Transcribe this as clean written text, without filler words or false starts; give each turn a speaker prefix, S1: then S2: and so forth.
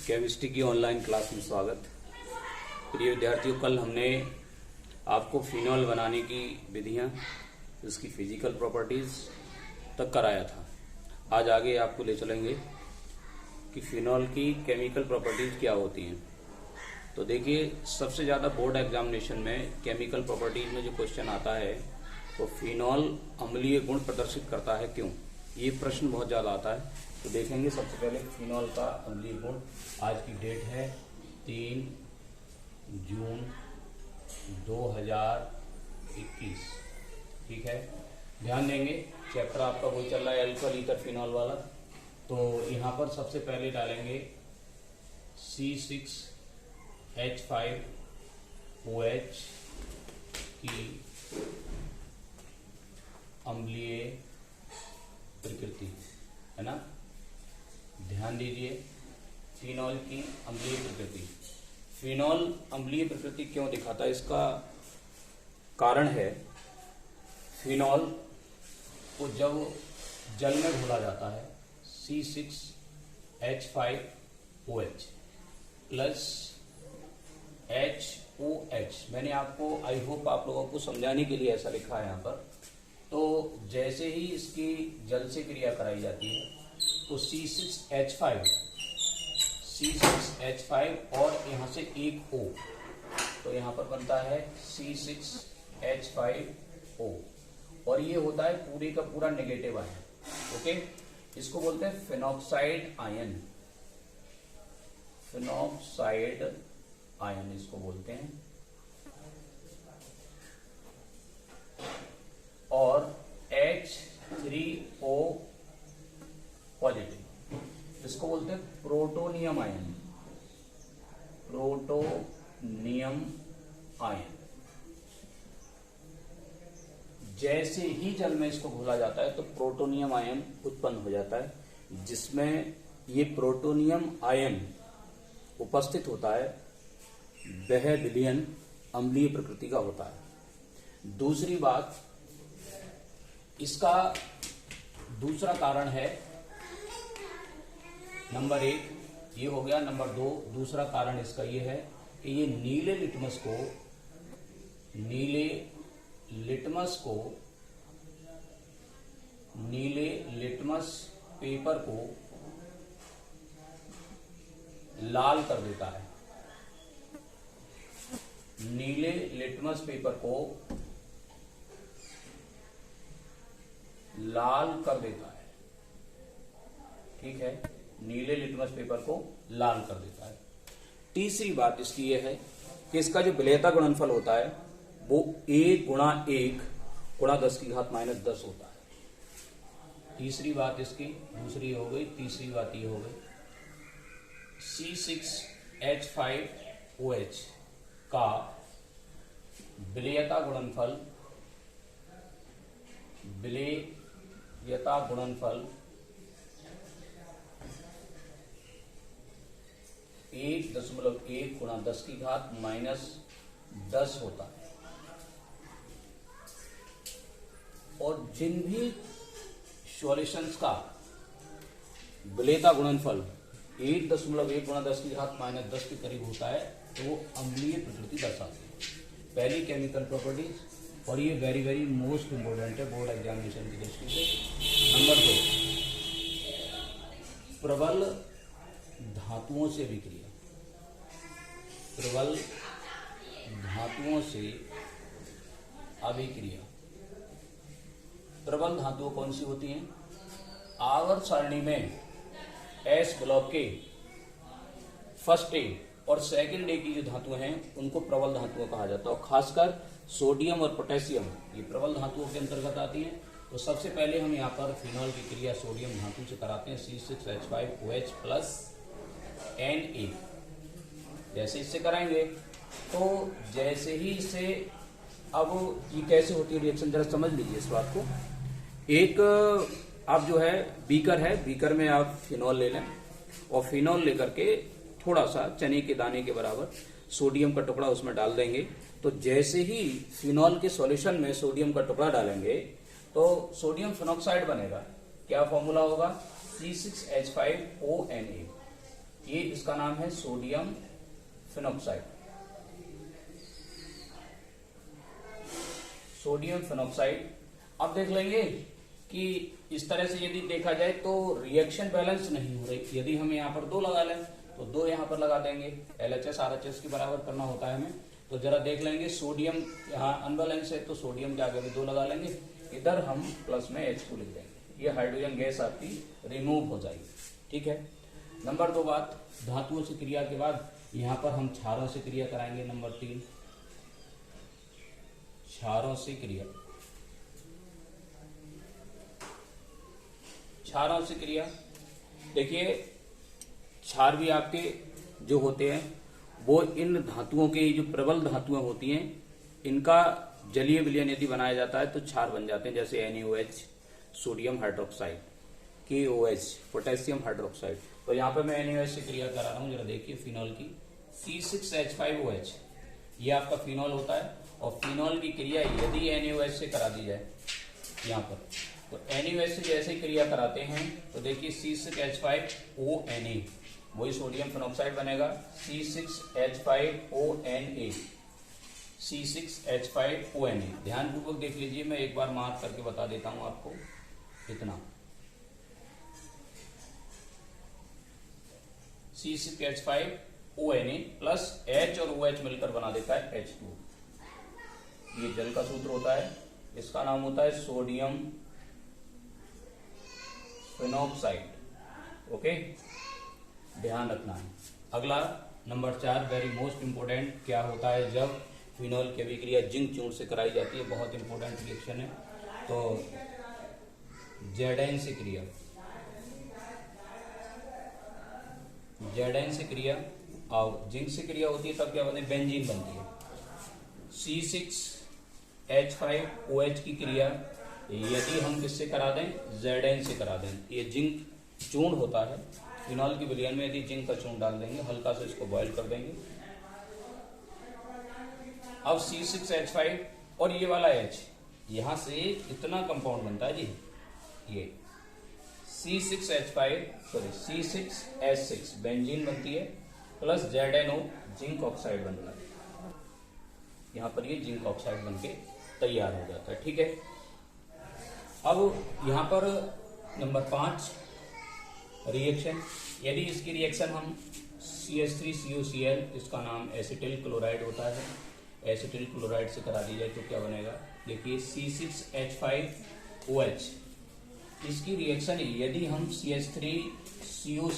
S1: Chemistry की online class में स्वागत। प्रिय विद्यार्थियों, कल हमने आपको फिनॉल बनाने की विधियां, इसकी फिजिकल प्रॉपर्टीज तक कराया था। आज आगे आपको ले चलेंगे कि फिनॉल की केमिकल प्रॉपर्टीज क्या होती हैं। तो देखिए, सबसे ज़्यादा बोर्ड एग्जामिनेशन में केमिकल प्रॉपर्टीज में जो क्वेश्चन आता है वो फिनॉल अम्लीय गुण प्रदर्शित करता है क्यों, ये प्रश्न बहुत ज़्यादा आता है। तो देखेंगे सबसे पहले फिनॉल का अम्लीय गुण। आज की डेट है 3 जून 2021। ठीक है, ध्यान देंगे। चैप्टर आपका वही चल रहा है, अल्कोहल ईथर फिनॉल वाला। तो यहाँ पर सबसे पहले डालेंगे C6H5OH की अम्लीय प्रकृति, है ना। ध्यान दीजिए, फिनॉल की अम्लीय प्रकृति। फिनॉल अम्लीय प्रकृति क्यों दिखाता है, इसका कारण है फिनॉल को जब जल में घोला जाता है C6H5OH प्लस HOH, मैंने आपको आई होप आप लोगों को समझाने के लिए ऐसा लिखा है यहाँ पर। तो जैसे ही इसकी जल से क्रिया कराई जाती है तो C6H5 और यहाँ से एक O, तो यहाँ पर बनता है C6H5O और ये होता है पूरे का पूरा नेगेटिव आयन। ओके, इसको बोलते हैं फिनॉक्साइड आयन। फिनॉक्साइड आयन इसको बोलते हैं। और H3O पॉजिटिव, इसको बोलते हैं प्रोटोनियम आयन। प्रोटोनियम आयन जैसे ही जल में इसको घोला जाता है तो प्रोटोनियम आयन उत्पन्न हो जाता है, जिसमें ये प्रोटोनियम आयन उपस्थित होता है वह विलयन अम्लीय प्रकृति का होता है। दूसरी बात, इसका दूसरा कारण है, नंबर 1 ये हो गया। नंबर 2, दूसरा कारण इसका ये है कि ये नीले लिटमस पेपर को लाल कर देता है। नीले लिटमस पेपर को लाल कर देता है। ठीक है, नीले लिटमस पेपर को लाल कर देता है। तीसरी बात इसकी यह है कि इसका जो विलेयता गुणनफल होता है वो 1 × 1 × 10⁻⁻10 होता है। तीसरी बात इसकी दूसरी हो गई। तीसरी बात ये हो गई, C6H5OH का विलेयता गुणनफल 1.1 × 10⁻10 होता है। और जिन भी सॉल्यूशंस का विलेयता गुणनफल 1.1 × 10⁻10 के करीब होता है तो वो अम्लीय प्रकृति दर्शाती है। पहली केमिकल प्रॉपर्टीज, और ये वेरी वेरी मोस्ट इंपोर्टेंट है बोर्ड एग्जामिनेशन की दृष्टि से। नंबर 2, प्रबल धातुओं से विक्रिया। प्रबल धातुओं से अभिक्रिया। प्रबल धातुओं कौन सी होती हैं? आवर्त सारणी में एस ब्लॉक के फर्स्ट डे और सेकंड डे की जो धातुएं हैं उनको प्रबल धातुओं कहा जाता है। और खासकर सोडियम और पोटेशियम ये प्रबल धातुओं के अंतर्गत आती हैं। तो सबसे पहले हम यहाँ पर फिनॉल की क्रिया सोडियम धातु से कराते हैं, C6H5OH प्लस Na। जैसे इससे कराएंगे तो जैसे ही इससे, अब ये कैसे होती है रिएक्शन, जरा समझ लीजिए इस बात को। एक आप जो है बीकर में आप फिनॉल ले लें और फिनॉल लेकर के थोड़ा सा चने के दाने के बराबर सोडियम का टुकड़ा उसमें डाल देंगे। तो जैसे ही फिनॉल के सॉल्यूशन में सोडियम का टुकड़ा डालेंगे तो सोडियम फिनॉक्साइड बनेगा। क्या फॉर्मूला होगा? C6H5ONA। ये इसका नाम है सोडियम फिनॉक्साइड। Sodium phenoxide. अब देख लेंगे कि इस तरह से यदि देखा जाए तो रिएक्शन बैलेंस नहीं हो रही। यदि हम यहाँ पर 2 लगा लें तो 2 यहाँ पर लगा देंगे, LHS RHS के बराबर करना होता है हमें। तो जरा देख लेंगे, सोडियम यहाँ अनबैलेंस है तो सोडियम के आगे भी 2 लगा लेंगे, इधर हम प्लस में H2 लिख देंगे। ये हाइड्रोजन गैस आपकी रिमूव हो जाएगी। ठीक है। नंबर 2 बात, धातुओं से क्रिया के बाद यहाँ पर हम क्षारों से क्रिया कराएंगे। नंबर 3, क्षारों से क्रिया। क्षारों से क्रिया, देखिए क्षार भी आपके जो होते हैं वो इन धातुओं के जो प्रबल धातुएं होती हैं इनका जलीय विलयन यदि बनाया जाता है तो क्षार बन जाते हैं, जैसे NaOH sodium hydroxide, KOH potassium hydroxide. तो यहाँ पे मैं NaOH से क्रिया करा रहा हूँ, जरा देखिए फिनॉल की C6H5OH, ये आपका फिनॉल होता है। और फिनॉल की क्रिया यदि NaOH से करा दी जाए यहाँ पर, तो NaOH से जैसे क्रिया कराते हैं तो देखिए C6H5ONa, वही सोडियम फिनॉक्साइड बनेगा C6H5ONa, C6H5ONa। ध्यानपूर्वक देख लीजिए, मैं एक बार मार्क करके बता देता हूं आपको। इतना C6H5ONa प्लस H और OH मिलकर बना देता है H2। ये जल का सूत्र होता है, इसका नाम होता है सोडियम फिनॉक्साइड। ओके, ध्यान रखना है। अगला नंबर 4 वेरी मोस्ट इंपोर्टेंट, क्या होता है जब फिनॉल की अभिक्रिया जिंक चूर्ण से कराई जाती है, बहुत इंपोर्टेंट रिएक्शन है। तो Zn से क्रिया, Zn से क्रिया और जिंक से क्रिया होती है तब क्या बनती है, बेंजीन बनती है। C6H5OH की क्रिया यदि हम किससे करा दें, Zn से करा दें, ये जिंक चूर्ण होता है। फिनॉल की विलयन में यदि जिंक का चूर्ण डाल देंगे, हल्का से इसको बॉयल कर देंगे। अब C6H5 और ये वाला H, यहां से इतना कंपाउंड बनता है जी, ये C6H6 बेंजीन बनती है, प्लस ZnO जिंक ऑक्साइड बनता है। यहां पर ये जिंक ऑक्साइड बनके तैयार हो जाता है। ठीक है। अब यहां पर नंबर 5 रिएक्शन, यदि इसकी रिएक्शन हम CH3CuCl, इसका नाम एसिटिल क्लोराइड होता है, एसिटिल क्लोराइड से करा दी जाए तो क्या बनेगा, देखिए C6H5OH। इसकी रिएक्शन यदि हम CH3Cu